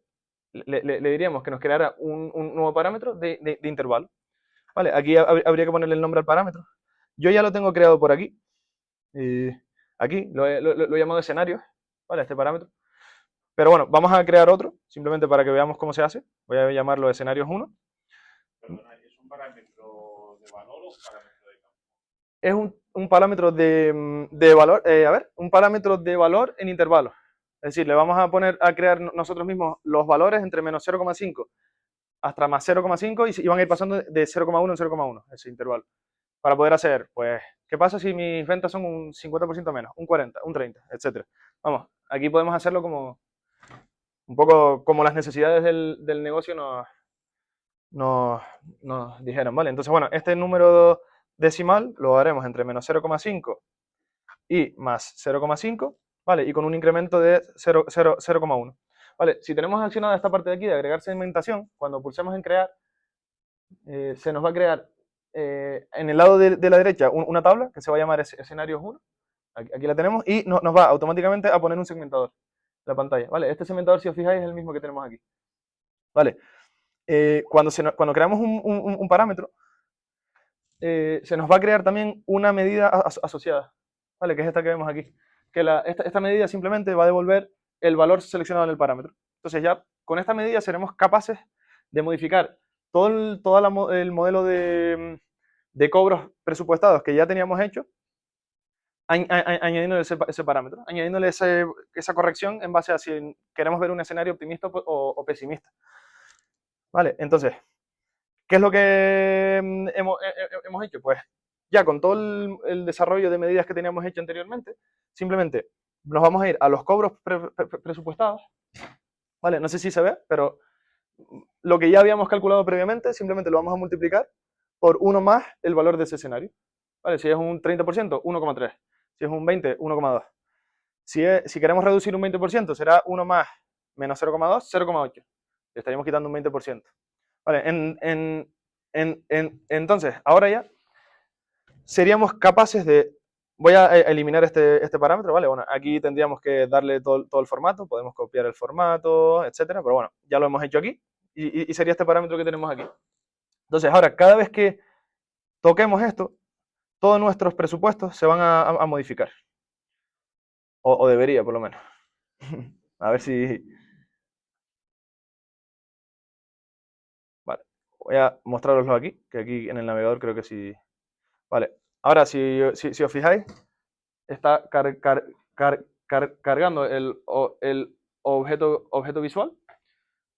le diríamos que nos creara un nuevo parámetro de intervalo. Vale, aquí habría que ponerle el nombre al parámetro. Yo ya lo tengo creado por aquí. Aquí lo he llamado escenario, ¿vale? Este parámetro. Pero bueno, vamos a crear otro, simplemente para que veamos cómo se hace. Voy a llamarlo escenarios 1. Perdona, ¿es un parámetro de valor o un parámetro de campo? Es un parámetro de valor, a ver, un parámetro de valor en intervalos. Es decir, le vamos a crear nosotros mismos los valores entre menos 0,5 hasta más 0,5 y van a ir pasando de 0,1 en 0,1, ese intervalo. Para poder hacer, pues, ¿qué pasa si mis ventas son un 50% menos, un 40, un 30, etcétera? Vamos, aquí podemos hacerlo como un poco como las necesidades del negocio nos dijeron, ¿vale? Entonces, bueno, este número decimal lo haremos entre menos 0,5 y más 0,5, ¿vale? Y con un incremento de 0,1. ¿Vale? Si tenemos accionada esta parte de aquí de agregar segmentación, cuando pulsemos en crear, se nos va a crear en el lado de la derecha una tabla que se va a llamar escenarios 1. Aquí la tenemos y nos va automáticamente a poner un segmentador en la pantalla, ¿vale? Este segmentador, si os fijáis, es el mismo que tenemos aquí, ¿vale? Cuando creamos un parámetro, se nos va a crear también una medida asociada, ¿vale? Que es esta que vemos aquí. Que esta medida simplemente va a devolver el valor seleccionado en el parámetro. Entonces ya con esta medida seremos capaces de modificar todo el modelo de cobros presupuestados que ya teníamos hecho, añadiéndole ese parámetro, añadiéndole esa corrección en base a si queremos ver un escenario optimista o pesimista. ¿Vale? Entonces, ¿qué es lo que hemos hecho? Pues ya con todo el desarrollo de medidas que teníamos hecho anteriormente, simplemente nos vamos a ir a los cobros presupuestados, ¿vale? No sé si se ve, pero lo que ya habíamos calculado previamente, simplemente lo vamos a multiplicar por 1 más el valor de ese escenario. ¿Vale? Si es un 30%, 1,3. Si es un 20, 1,2. Si queremos reducir un 20%, será 1 más menos 0,2, 0,8. Le estaríamos quitando un 20%. Vale, entonces, ahora ya seríamos capaces de... Voy a eliminar este parámetro, ¿vale? Bueno, aquí tendríamos que darle todo el formato, podemos copiar el formato, etcétera, pero bueno, ya lo hemos hecho aquí y sería este parámetro que tenemos aquí. Entonces, ahora, cada vez que toquemos esto, todos nuestros presupuestos se van a modificar. O debería, por lo menos. A ver si... Vale, voy a mostraroslo aquí, que aquí en el navegador creo que sí... Vale, ahora si os fijáis, está cargando el objeto visual,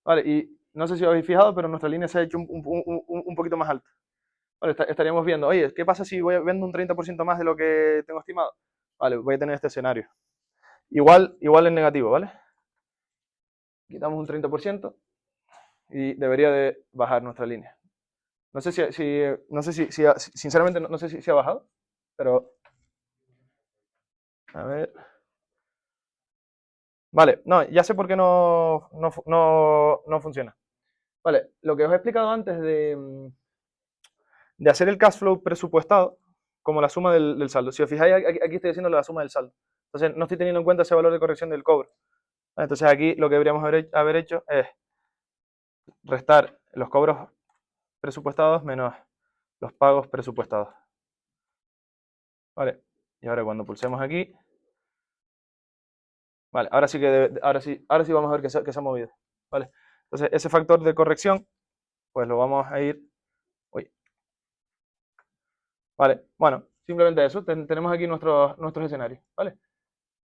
¿vale? Y no sé si os habéis fijado, pero nuestra línea se ha hecho un poquito más alta. Vale, estaríamos viendo, oye, ¿qué pasa si vendo un 30% más de lo que tengo estimado? Vale, voy a tener este escenario. Igual en negativo, ¿vale? Quitamos un 30% y debería de bajar nuestra línea. No sé sinceramente, no sé si ha bajado, pero... A ver... Vale, no, ya sé por qué no funciona. Vale, lo que os he explicado antes de hacer el cash flow presupuestado como la suma del saldo. Si os fijáis, aquí estoy haciendo la suma del saldo. Entonces, no estoy teniendo en cuenta ese valor de corrección del cobro. Entonces, aquí lo que deberíamos haber hecho es restar los cobros presupuestados menos los pagos presupuestados. Vale, y ahora cuando pulsemos aquí... Vale, ahora sí vamos a ver que se ha movido. Vale, entonces ese factor de corrección, pues lo vamos a ir... Uy. Vale, bueno, simplemente eso, tenemos aquí nuestros escenarios, ¿vale?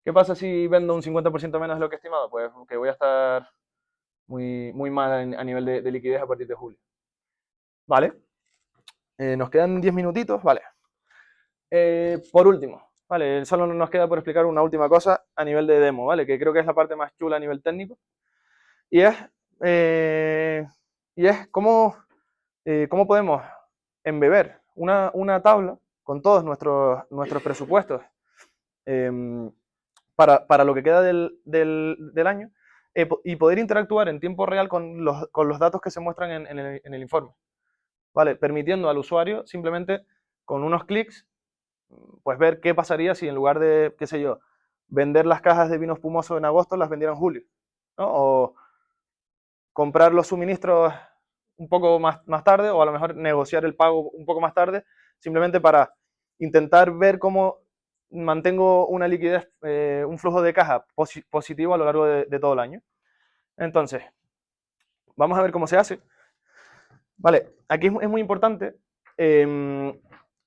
¿Qué pasa si vendo un 50% menos de lo que he estimado? Pues que voy a estar muy mal a nivel de liquidez a partir de julio. Vale, nos quedan 10 minutitos, vale. Por último, vale, solo nos queda por explicar una última cosa a nivel de demo, ¿vale? Que creo que es la parte más chula a nivel técnico. Y es cómo podemos embeber una tabla con todos nuestros presupuestos para lo que queda del año y poder interactuar en tiempo real con los datos que se muestran en el informe, ¿vale? Permitiendo al usuario simplemente con unos clics pues ver qué pasaría si en lugar de, qué sé yo, vender las cajas de vino espumoso en agosto, las vendiera en julio, ¿no? O comprar los suministros un poco más tarde, o a lo mejor negociar el pago un poco más tarde, simplemente para intentar ver cómo mantengo una liquidez, un flujo de caja positivo a lo largo de todo el año. Entonces, vamos a ver cómo se hace. Vale, aquí es muy importante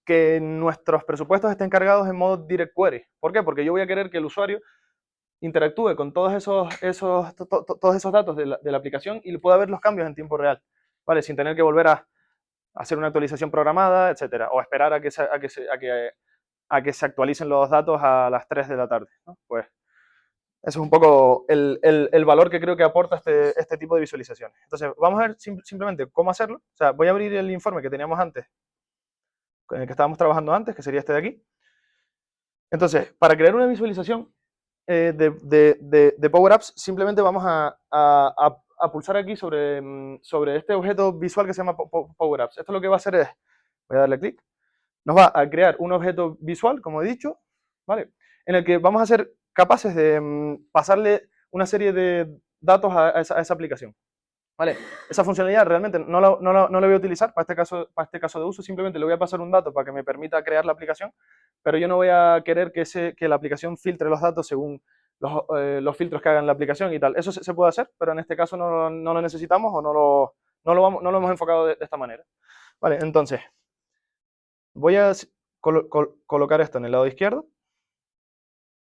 que nuestros presupuestos estén cargados en modo direct query. ¿Por qué? Porque yo voy a querer que el usuario interactúe con todos esos datos de la aplicación y pueda ver los cambios en tiempo real, ¿vale? Sin tener que volver a hacer una actualización programada, etcétera, o esperar a que se actualicen los datos a las 3 de la tarde, ¿no? Pues eso es un poco el valor que creo que aporta este tipo de visualizaciones. Entonces, vamos a ver simplemente cómo hacerlo. O sea, voy a abrir el informe que teníamos antes, con el que estábamos trabajando antes, que sería este de aquí. Entonces, para crear una visualización de Power Apps, simplemente vamos a pulsar aquí sobre este objeto visual que se llama Power Apps. Esto lo que va a hacer es, voy a darle clic, nos va a crear un objeto visual, como he dicho, ¿vale? En el que vamos a ser capaces de pasarle una serie de datos a esa aplicación. ¿Vale? Esa funcionalidad realmente no la voy a utilizar para este caso de uso, simplemente le voy a pasar un dato para que me permita crear la aplicación, pero yo no voy a querer que la aplicación filtre los datos según los filtros que hagan la aplicación y tal. Eso se puede hacer, pero en este caso no lo necesitamos o no lo hemos enfocado de esta manera. Vale, entonces, voy a colocar esto en el lado izquierdo,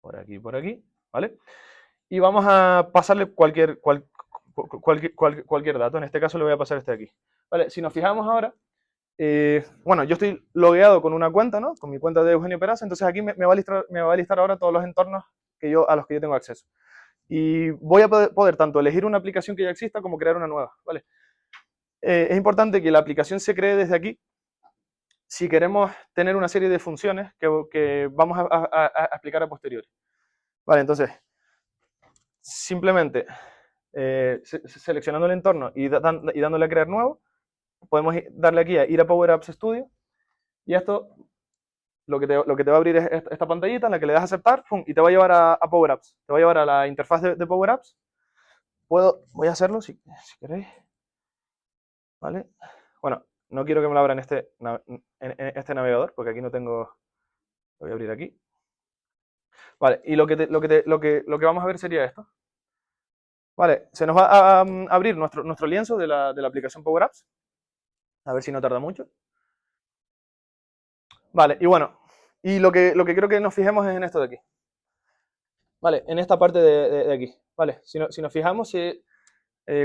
por aquí, ¿vale? Y vamos a pasarle cualquier dato. En este caso le voy a pasar este de aquí. Vale, si nos fijamos ahora, bueno, yo estoy logueado con una cuenta, ¿no? Con mi cuenta de Eugenio Peraza, entonces aquí me va a listar ahora todos los entornos a los que yo tengo acceso. Y voy a poder tanto elegir una aplicación que ya exista como crear una nueva, ¿vale? Es importante que la aplicación se cree desde aquí si queremos tener una serie de funciones que vamos a explicar a posteriori. Vale, entonces, simplemente seleccionando el entorno y dándole a crear nuevo, podemos darle aquí a ir a Power Apps Studio, y esto lo que te va a abrir es esta pantallita en la que le das a aceptar, ¡pum!, y te va a llevar a Power Apps, te va a llevar a la interfaz de Power Apps. Voy a hacerlo si queréis, ¿vale? Bueno, no quiero que me lo abra en este navegador, porque aquí no tengo, lo voy a abrir aquí. Vale, y lo que vamos a ver sería esto. Vale, se nos va a abrir nuestro lienzo de la aplicación Power Apps. A ver si no tarda mucho. Vale, y bueno, y lo que creo que nos fijemos es en esto de aquí. Vale, en esta parte de aquí. Vale, si nos fijamos,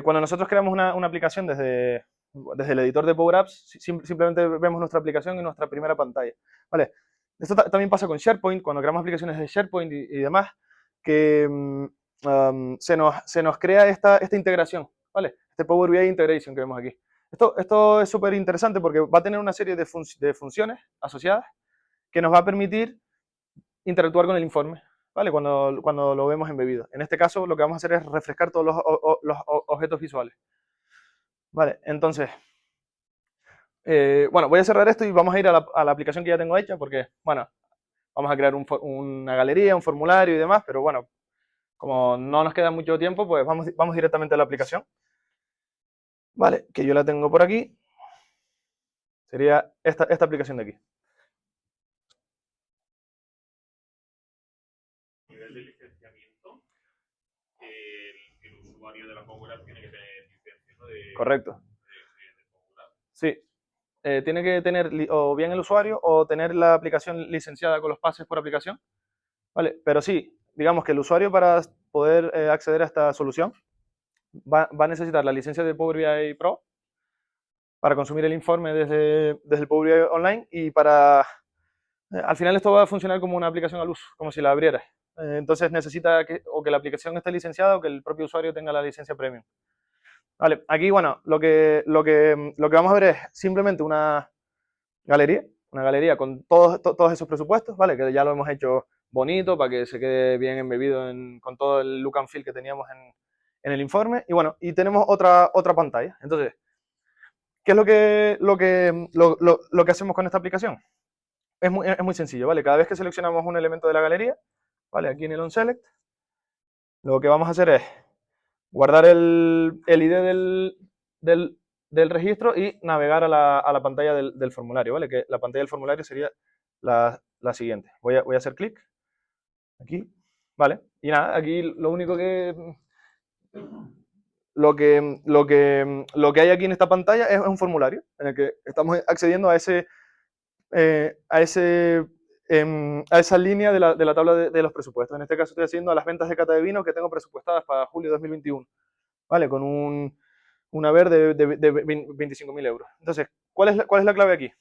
cuando nosotros creamos una aplicación desde el editor de Power Apps, simplemente vemos nuestra aplicación y nuestra primera pantalla. Vale, esto también pasa con SharePoint, cuando creamos aplicaciones de SharePoint y demás, que se nos crea esta integración, ¿vale? Este Power BI Integration que vemos aquí. Esto es súper interesante porque va a tener una serie de funciones asociadas que nos va a permitir interactuar con el informe, ¿vale? Cuando lo vemos embebido. En este caso, lo que vamos a hacer es refrescar todos los objetos visuales. Vale, entonces, bueno, voy a cerrar esto y vamos a ir a la aplicación que ya tengo hecha, porque, bueno, vamos a crear una galería, un formulario y demás, pero bueno, como no nos queda mucho tiempo, pues vamos directamente a la aplicación. Vale, que yo la tengo por aquí. Sería esta aplicación de aquí. A nivel de licenciamiento, el usuario de la Power App tiene que tener licencia, ¿no? Correcto. De Power App. Sí. Tiene que tener o bien el usuario o tener la aplicación licenciada con los pases por aplicación. Vale, pero sí, digamos que el usuario, para poder acceder a esta solución, va a necesitar la licencia de Power BI Pro para consumir el informe desde el Power BI Online, y al final esto va a funcionar como una aplicación al uso, como si la abrieras. Entonces necesita que la aplicación esté licenciada o que el propio usuario tenga la licencia premium. Vale, aquí, bueno, lo que vamos a ver es simplemente una galería con todos esos presupuestos, ¿vale? Que ya lo hemos hecho bonito para que se quede bien embebido con todo el look and feel que teníamos en el informe. Y bueno, y tenemos otra pantalla. Entonces, ¿qué es lo que hacemos con esta aplicación? Es muy sencillo, ¿vale? Cada vez que seleccionamos un elemento de la galería, ¿vale? Aquí en el OnSelect, lo que vamos a hacer es guardar el ID del registro y navegar a la pantalla del formulario, ¿vale? Que la pantalla del formulario sería la siguiente. Voy a hacer clic aquí, ¿vale? Y nada, aquí lo único que... Lo que hay aquí en esta pantalla es un formulario en el que estamos accediendo a esa línea de la tabla de los presupuestos. En este caso estoy haciendo a las ventas de cata de vino que tengo presupuestadas para julio de 2021, ¿vale? Con un haber de 25.000 euros. Entonces, ¿cuál es la clave aquí?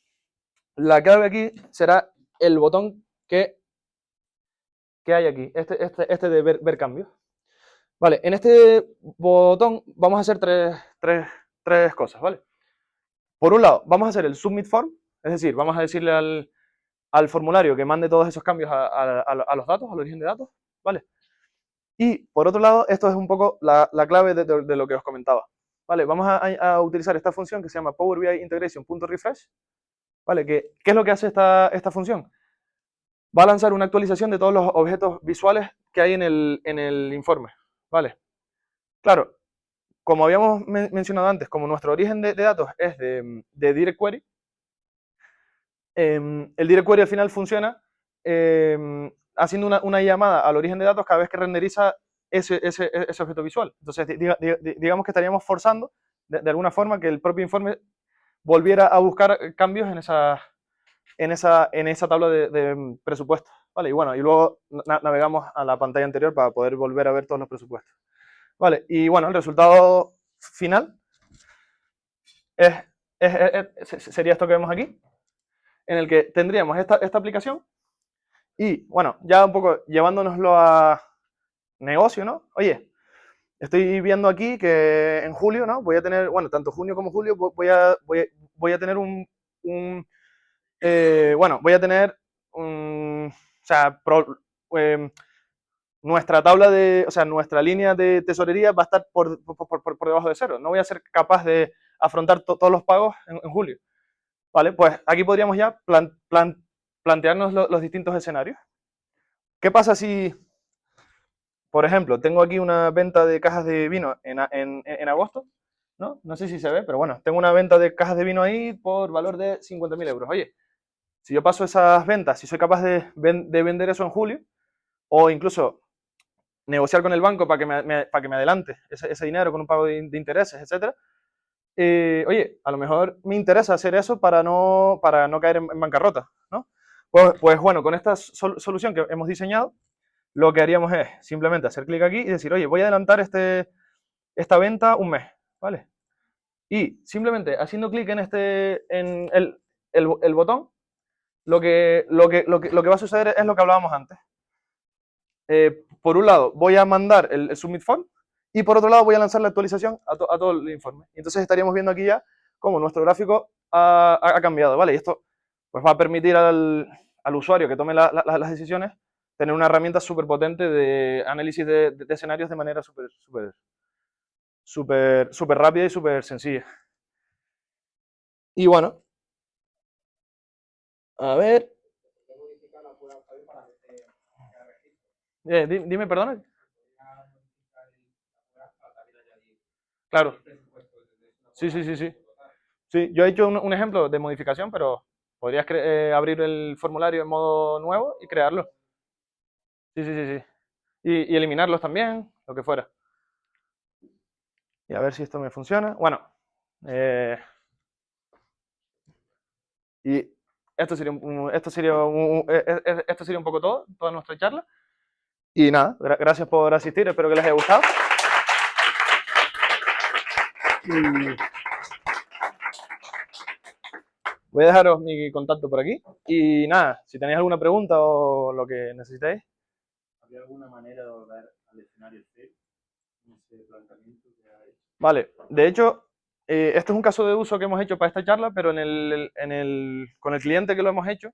La clave aquí será el botón que hay aquí, este de ver cambios. Vale, en este botón vamos a hacer tres cosas, ¿vale? Por un lado, vamos a hacer el Submit Form, es decir, vamos a decirle al formulario que mande todos esos cambios a los datos, al origen de datos, ¿vale? Y por otro lado, esto es un poco la clave de lo que os comentaba, ¿vale? Vamos a utilizar esta función que se llama Power BI Integration.refresh, ¿vale? ¿Qué es lo que hace esta función? Va a lanzar una actualización de todos los objetos visuales que hay en el informe, ¿vale? Claro, como habíamos mencionado antes, como nuestro origen de datos es de Direct Query, el Direct Query al final funciona haciendo una llamada al origen de datos cada vez que renderiza ese objeto visual. Entonces, digamos que estaríamos forzando de alguna forma que el propio informe volviera a buscar cambios en esa tabla de presupuestos, ¿vale? Y bueno, y luego navegamos a la pantalla anterior para poder volver a ver todos los presupuestos, ¿vale? Y bueno, el resultado final sería esto que vemos aquí, en el que tendríamos esta aplicación y, bueno, ya un poco llevándonoslo negocio, ¿no? Oye, estoy viendo aquí que en julio, ¿no? Voy a tener, bueno, tanto junio como julio voy a tener bueno, voy a tener, o sea, nuestra tabla de, o sea, nuestra línea de tesorería va a estar por debajo de cero. No voy a ser capaz de afrontar todos los pagos en julio. ¿Vale? Pues aquí podríamos ya plantearnos los distintos escenarios. ¿Qué pasa si, por ejemplo, tengo aquí una venta de cajas de vino en agosto? ¿No? No sé si se ve, pero bueno, tengo una venta de cajas de vino ahí por valor de 50.000 euros. Oye, si yo paso esas ventas, si soy capaz de vender eso en julio, o incluso negociar con el banco para para que me adelante ese dinero con un pago de intereses, etcétera. Oye, a lo mejor me interesa hacer eso para no caer en bancarrota, ¿no? Pues bueno, con esta solución que hemos diseñado, lo que haríamos es simplemente hacer clic aquí y decir, oye, voy a adelantar esta venta un mes, ¿vale? Y simplemente haciendo clic en el botón, lo que va a suceder es lo que hablábamos antes. Por un lado, voy a mandar el submit form y por otro lado voy a lanzar la actualización a todo el informe. Y entonces estaríamos viendo aquí ya cómo nuestro gráfico ha cambiado, ¿vale? Y esto pues va a permitir al usuario que tome las decisiones tener una herramienta súper potente de análisis de escenarios de manera súper rápida y súper sencilla. Y bueno, a ver. Dime, perdona. Claro. Sí, sí, sí, sí. Sí, yo he hecho un ejemplo de modificación, pero podrías abrir el formulario en modo nuevo y crearlo. Sí, sí, sí, sí. Y eliminarlos también, lo que fuera. Y a ver si esto me funciona. Bueno, y esto sería esto sería un poco todo, toda nuestra charla. Y nada, gracias por asistir, espero que les haya gustado. Y voy a dejaros mi contacto por aquí. Y nada, si tenéis alguna pregunta o lo que necesitéis. ¿Había alguna manera de volver al escenario C en ese planteamiento que ha hecho? Vale, de hecho, este es un caso de uso que hemos hecho para esta charla, pero con el cliente que lo hemos hecho,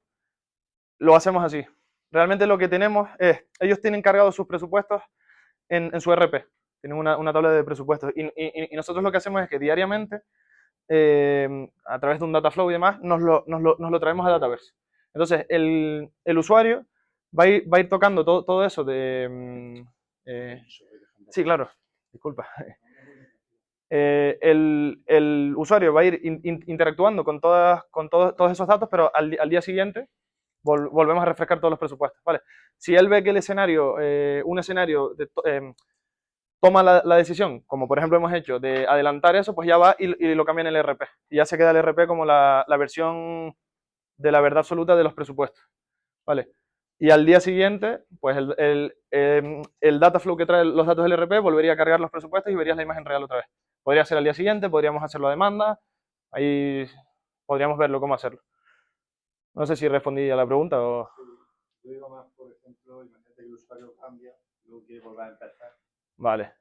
lo hacemos así. Realmente lo que tenemos es, ellos tienen cargados sus presupuestos en su RP, tienen una tabla de presupuestos, y nosotros lo que hacemos es que diariamente, a través de un Dataflow y demás, nos lo traemos a Dataverse. Entonces, el usuario va a ir tocando todo eso sí, claro, disculpa. El usuario va a ir interactuando con todos esos datos, pero al día siguiente volvemos a refrescar todos los presupuestos. ¿Vale? Si él ve que el escenario, un escenario toma la decisión, como por ejemplo hemos hecho, de adelantar eso, pues ya va y lo cambia en el RP. Y ya se queda el RP como la versión de la verdad absoluta de los presupuestos. ¿Vale? Y al día siguiente, pues el Dataflow que trae los datos del RP volvería a cargar los presupuestos y verías la imagen real otra vez. Podría ser al día siguiente, podríamos hacerlo a demanda, ahí podríamos verlo cómo hacerlo. No sé si respondí a la pregunta o... Yo digo más, por ejemplo, imagínate que el usuario cambia, luego quiere volver a empezar. Vale.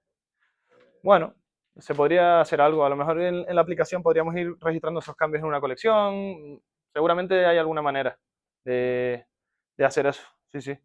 Bueno, se podría hacer algo. A lo mejor en la aplicación podríamos ir registrando esos cambios en una colección. Seguramente hay alguna manera de hacer eso. Sí, sí.